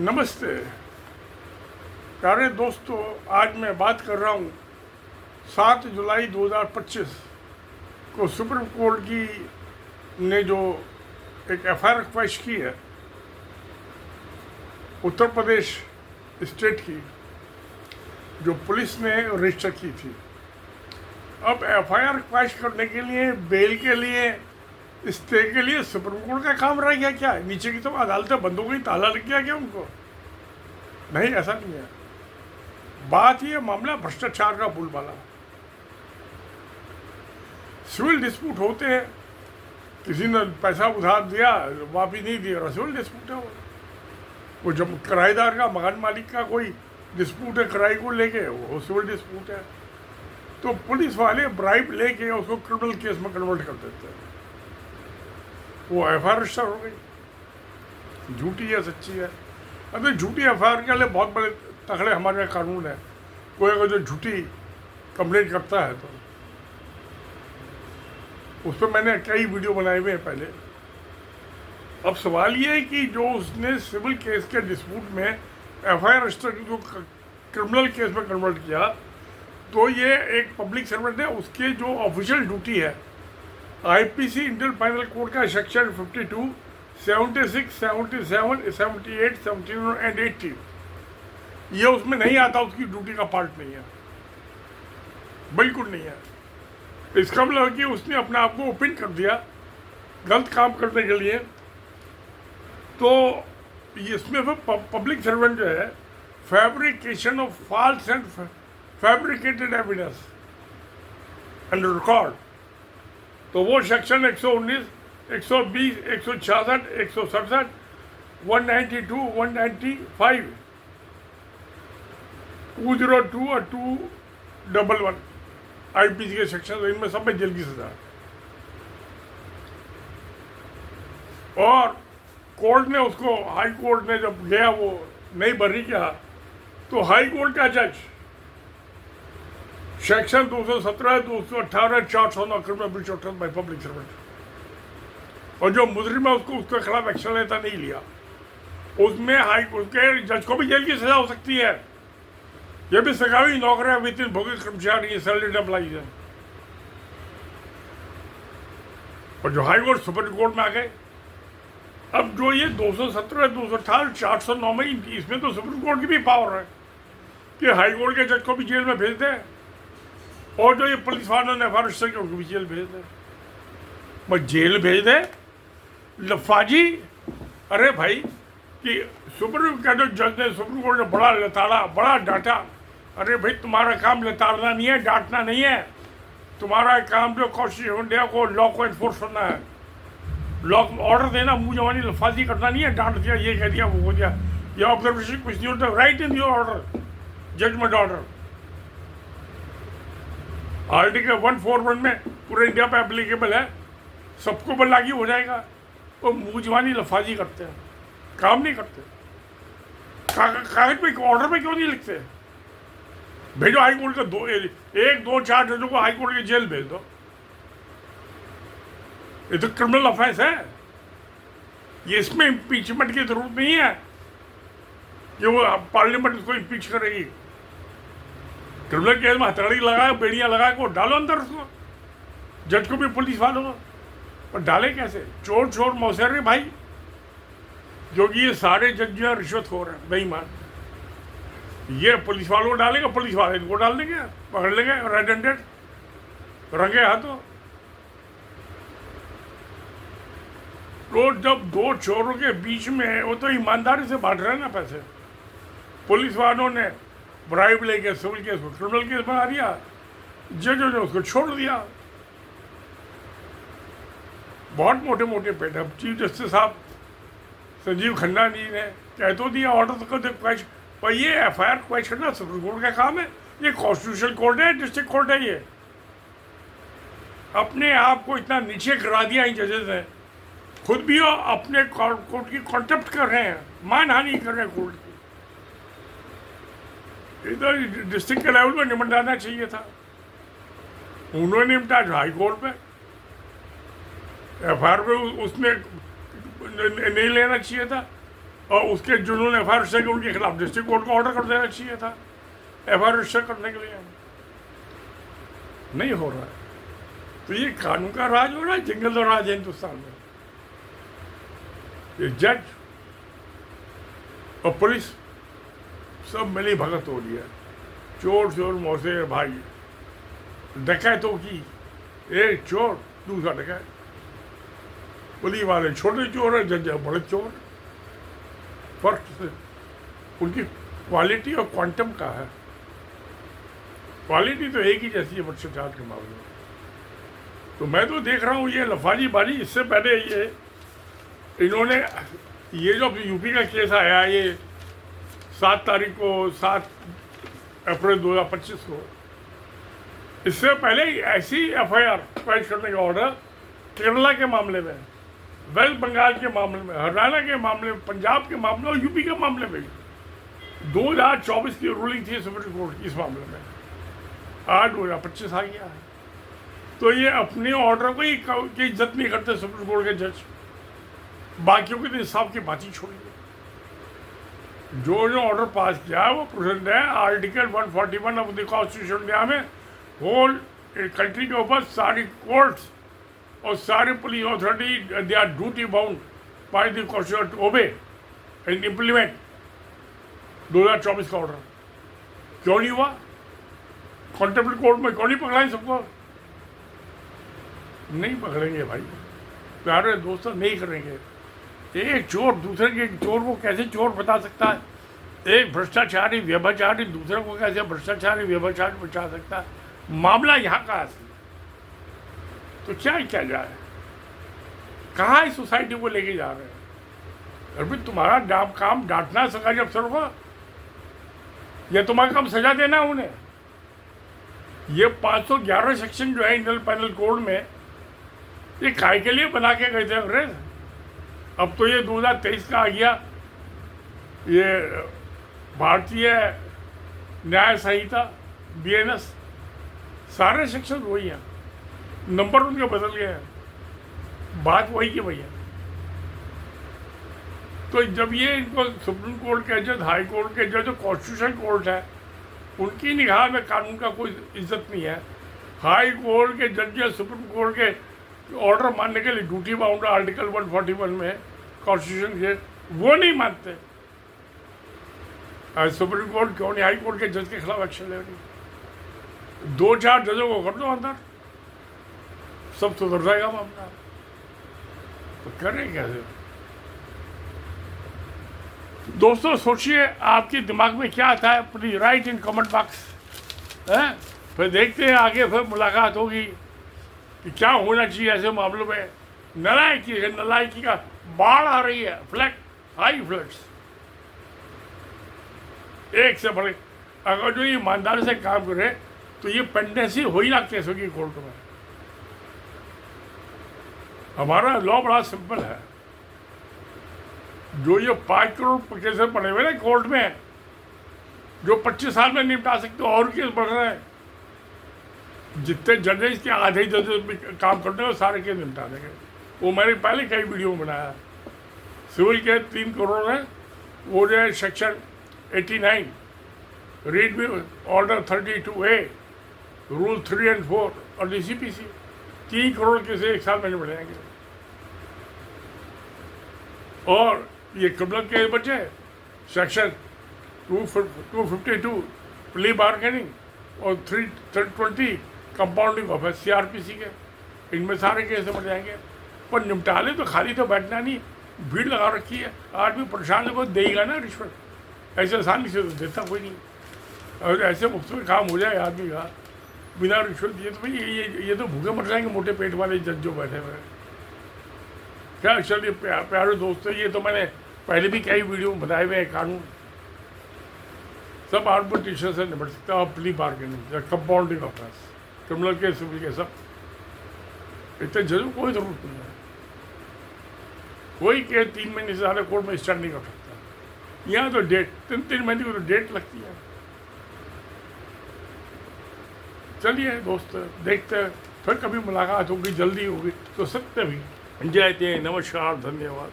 नमस्ते प्यारे दोस्तों, आज मैं बात कर रहा हूँ 7 जुलाई 2025 को सुप्रीम कोर्ट की ने जो एक एफआईआर पेश की है उत्तर प्रदेश स्टेट की, जो पुलिस ने रजिस्टर की थी। अब एफआईआर पेश करने के लिए, बेल के लिए, स्टे के लिए सुप्रीम कोर्ट का काम रह गया क्या? नीचे की तो अदालतें बंद हो गई, ताला लग गया क्या उनको? नहीं, ऐसा नहीं है। बात ये मामला भ्रष्टाचार का बोलबाला। सिविल डिस्प्यूट होते हैं, किसी ने पैसा उधार दिया, वापिस नहीं दिया, सिविल डिस्प्यूट है वो जब किराएदार का, मकान मालिक का कोई डिस्प्यूट है किराए को लेके, वो सिविल डिस्प्यूट है। तो पुलिस वाले ब्राइब लेके उसको क्रिमिनल केस में कन्वर्ट कर देते हैं। वो एफआईआर रजिस्टर हो गई। झूठी है सच्ची है? अभी झूठी एफआईआर के लिए बहुत बड़े तगड़े हमारे यहाँ कानून है। कोई अगर जो झूठी कंप्लेंट करता है तो उस पर मैंने कई वीडियो बनाए हुए हैं पहले। अब सवाल ये है कि जो उसने सिविल केस के डिस्प्यूट में एफआईआर रजिस्टर को क्रिमिनल केस में कन्वर्ट किया, तो ये एक पब्लिक सर्वेंट है, उसके जो ऑफिशियल ड्यूटी है आईपीसी इंडियन पैनल कोड का सेक्शन 52, 76, 77, 78, 79 एंड 80, ये उसमें नहीं आता, उसकी ड्यूटी का पार्ट नहीं है, बिल्कुल नहीं है। इसका मतलब है कि उसने अपने आप को ओपन कर दिया गलत काम करने के लिए। तो इसमें पब्लिक सर्वेंट जो है, fabrication of false and fabricated evidence and record, तो वो सेक्शन 119, 120, 166, 167, 192, 195, 202 और 211 आईपीसी के सेक्शन, इनमें सब में जेल की सजा है। और कोर्ट ने उसको, हाई कोर्ट ने जब गया वो नहीं बरी किया, तो हाई कोर्ट का जज section 217, 218, 409 criminal breach of trust by public servant, और जो मुजरिम है उसको उसके खिलाफ एक्शन लेता नहीं लिया। उसमें हाई कोर्ट के जज को भी जेल की सजा हो सकती है। ये भी सरकारी नौकरियां वेतन भोगी कर्मचारी, सैलरीड एम्प्लॉइज है। और जो हाई कोर्ट सुप्रीम कोर्ट में आ गए, अब जो ये 217, 218, 409 में, इसमें तो सुप्रीम कोर्ट की भी पावर है कि हाई कोर्ट के जज को भी जेल में भेज दे, और जो ये पुलिस वालों ने एफआईआर रजिस्टर किया उनको भी जेल भेज दे। बस जेल भेज दे लफाजी। अरे भाई, कि सुप्रीम का जो जज ने, सुप्रीम कोर्ट ने बड़ा लताड़ा, बड़ा डांटा। अरे भाई, तुम्हारा काम लताड़ना नहीं है, डांटना नहीं है। तुम्हारा काम जो कॉन्स्टिट्यूशन इंडिया को, लॉ को एनफोर्स करना है, लॉ ऑर्डर देना, मुंह जवानी लफाजी करना नहीं है। डांट दिया, ये कह दिया, वो हो दिया, ये ऑब्जर्वेशन कुछ नहीं होता। Write in your order, judgment order article 141 में पूरे इंडिया पे एप्लीकेबल है, सबको बल्लागी हो जाएगा। वो मुंह जवानी लफाजी करते हैं, काम नहीं करते। कागज पे, ऑर्डर पे क्यों नहीं लिखते? भेजो हाई कोर्ट का 1, 2, 4 जजों को हाई कोर्ट की जेल भेज दो। ये तो क्रिमिनल ऑफेंस है। ये इसमें इम्पीचमेंट की जरूरत नहीं है कि वो पार्लियामेंट उसको इम्पीच करेगी। क्रिमिनल केस में हथकड़ी लगाए, बेड़ियां लगा के डालो अंदर उसको, जज को भी, पुलिस वालों को। और डाले कैसे? चोर चोर मौसेरे भाई, क्योंकि ये सारे जज जो है रिश्वतखोर हैं, बेईमान। ये पुलिस वालों को डालेंगे, पुलिस वाले इनको डाल देंगे, पकड़ लेंगे रेड हैंडेड, रंगे हाथों। तो जब दो चोरों के बीच में, वो तो ईमानदारी से बांट रहे हैं ना पैसे। पुलिस वालों ने ब्राइब लेके सिविल केस को क्रिमिनल केस बना दिया, जजों ने उसको छोड़ दिया। बहुत मोटे मोटे पेट। अब चीफ जस्टिस साहब संजीव खन्ना जी ने कह तो दिया, ऑर्डर तो पर ये एफआईआर क्वेश करना सुप्रीम कोर्ट का काम है। ये कॉन्स्टिट्यूशनल कोर्ट है, डिस्ट्रिक्ट कोर्ट है। ये अपने आप को इतना नीचे गिरा दिया इन जजेस ने, खुद भी अपने कोर्ट की कॉन्टेप्ट कर रहे हैं, मानहानि कर रहे हैं कोर्ट की। इधर डिस्ट्रिक्ट के लेवल पर निपटाना चाहिए था, उन्होंने निपटा हाई कोर्ट पे। एफआईआर पे उसने नहीं लेना चाहिए था। और उसके जिन्होंने एफ आई आर रजिस्टर किया उनके खिलाफ डिस्ट्रिक्ट कोर्ट को ऑर्डर कर देना चाहिए था एफ आई आर रजिस्टर करने के लिए। नहीं हो रहा है। तो ये कानून का राज हो रहा है, जंगल का राज है हिंदुस्तान में। ये जज और पुलिस सब मिली भगत हो रही है। चोर चोर मौसे भाई, डकैतों की एक चोर दूसरा डकैत, पुलिस वाले छोटे चोर है, जज बड़े चोर। फर्क से उनकी क्वालिटी और क्वांटम का है। क्वालिटी तो एक ही जैसी है भ्रष्टाचार के मामले में। तो मैं तो देख रहा हूँ ये लफाजी बाजी। इससे पहले ये इन्होंने ये जो यूपी का केस आया, ये 7 तारीख को 7 अप्रैल 2025 को, इससे पहले ऐसी एफआईआर फाइल करने का ऑर्डर केरला के मामले में, वेस्ट बंगाल के मामले में, हरियाणा के मामले में, पंजाब के मामले और यूपी के मामले में 2024 की रूलिंग थी सुप्रीम कोर्ट की इस मामले में। आज 2025 आ गया है। तो ये अपने ऑर्डर को की इज्जत नहीं करते सुप्रीम कोर्ट के जज, बाकियों के तो इंसाफ की बात ही छोड़िए। जो ऑर्डर पास किया है वो प्रेजेंट है article 141 of the constitution India में। होल कंट्री के ऊपर सारी कोर्ट्स और सारे police authority they are duty bound by the constitution to obey and implement 2024 का ऑर्डर। क्यों नहीं हुआ? कॉन्टेम्प्ट कोर्ट में क्यों नहीं पकड़ाएं सबको? नहीं पकड़ेंगे भाई, प्यारे दोस्तों, नहीं करेंगे। एक चोर दूसरे के चोर को कैसे चोर बता सकता है? एक भ्रष्टाचारी व्यभिचारी दूसरे को कैसे भ्रष्टाचारी व्यभिचारी बचा सकता है? मामला यहाँ का है। तो क्या किया जाए? कहाँ इस सोसाइटी को लेके जा रहे हैं? अभी तुम्हारा काम डांटना सरकारी अफसरों को, या तुम्हारा काम सजा देना उन्हें? ये 511 सेक्शन जो है इंडियन पैनल कोड में, ये काय के लिए बना के गए थे अंग्रेज? अब तो ये 2023 का आ गया, ये भारतीय न्याय संहिता BNS, सारे सेक्शन वही हैं, नंबर उनके बदल गए हैं, बात वही की वही है। तो जब ये इनको सुप्रीम कोर्ट के जज, हाई कोर्ट के जज, जो कॉन्स्टिट्यूशन कोर्ट है, उनकी निगाह में कानून का कोई इज्जत नहीं है। हाई कोर्ट के जज सुप्रीम कोर्ट के ऑर्डर मानने के लिए ड्यूटी बाउंड आर्टिकल 141 में कॉन्स्टिट्यूशन के, वो नहीं मानते। सुप्रीम कोर्ट क्यों नहीं हाई कोर्ट के जज के खिलाफ एक्शन ले रही? 2-4 जजों को कर दो अंदर, सब सुधर जाएगा मामला। तो करें कैसे? दोस्तों सोचिए, आपके दिमाग में क्या आता है, please right in comment box है। फिर देखते हैं आगे, फिर मुलाकात होगी कि क्या होना चाहिए ऐसे मामलों में। नलायकी का बाढ़ आ रही है, फ्लड, हाई फ्लड्स एक से बड़े। अगर जो ईमानदारी से काम करे तो ये पेंडेंसी हो ही ना केसों की कोर्ट में। हमारा लॉ बड़ा सिंपल है। जो ये 5 करोड़ केसेस पड़े हुए ना कोर्ट में, जो 25 साल में निपटा सकते, और केस बढ़ रहे हैं। जितने जजेस के आधे जजेस काम करते हैं सारे केस निपटा देंगे। वो मैंने पहले कई वीडियो में बनाया। सिविल के 3 करोड़ है, वो जो है सेक्शन 89 रीड में ऑर्डर 32A रूल 3 और 4 और DCPC 3 करोड़ केस 1 साल में निपट जाएंगे। और ये क्रिमिनल केस बचे सेक्शन 252 प्ली बार्गेनिंग और 320 कंपाउंडिंग ऑफेंस CRPC के, इनमें सारे केस निपट जाएंगे। पर निपटा ले तो खाली तो बैठना नहीं, भीड़ लगा रखी है। आदमी परेशान को देगा ना रिश्वत, ऐसे आसानी से तो देता कोई नहीं। और ऐसे मुफ्त में काम हो जाए आदमी का बिना रिश्वत दिए, तो भाई ये तो भूखे मर जाएंगे मोटे पेट वाले जज जो बैठे हुए हैं। क्या चलिए प्यारे दोस्तों, ये तो मैंने पहले भी कई वीडियो में बताए हुए हैं। कानून सब आर्बिट्रेशन से निपट सकता है, और plea bargaining, compounding offence, criminal case, civil case, सब इतने जजों को कोई जरूरत नहीं है। कोई केस 3 महीने से ज़्यादा कोर्ट में स्टैंड नहीं कर सकता। यहाँ तो डेट 3 महीने की तो डेट लगती है। चलिए दोस्त, देखते हैं, फिर कभी मुलाकात होगी, जल्दी होगी तो सत्य भी। जय जय, नमस्कार, धन्यवाद।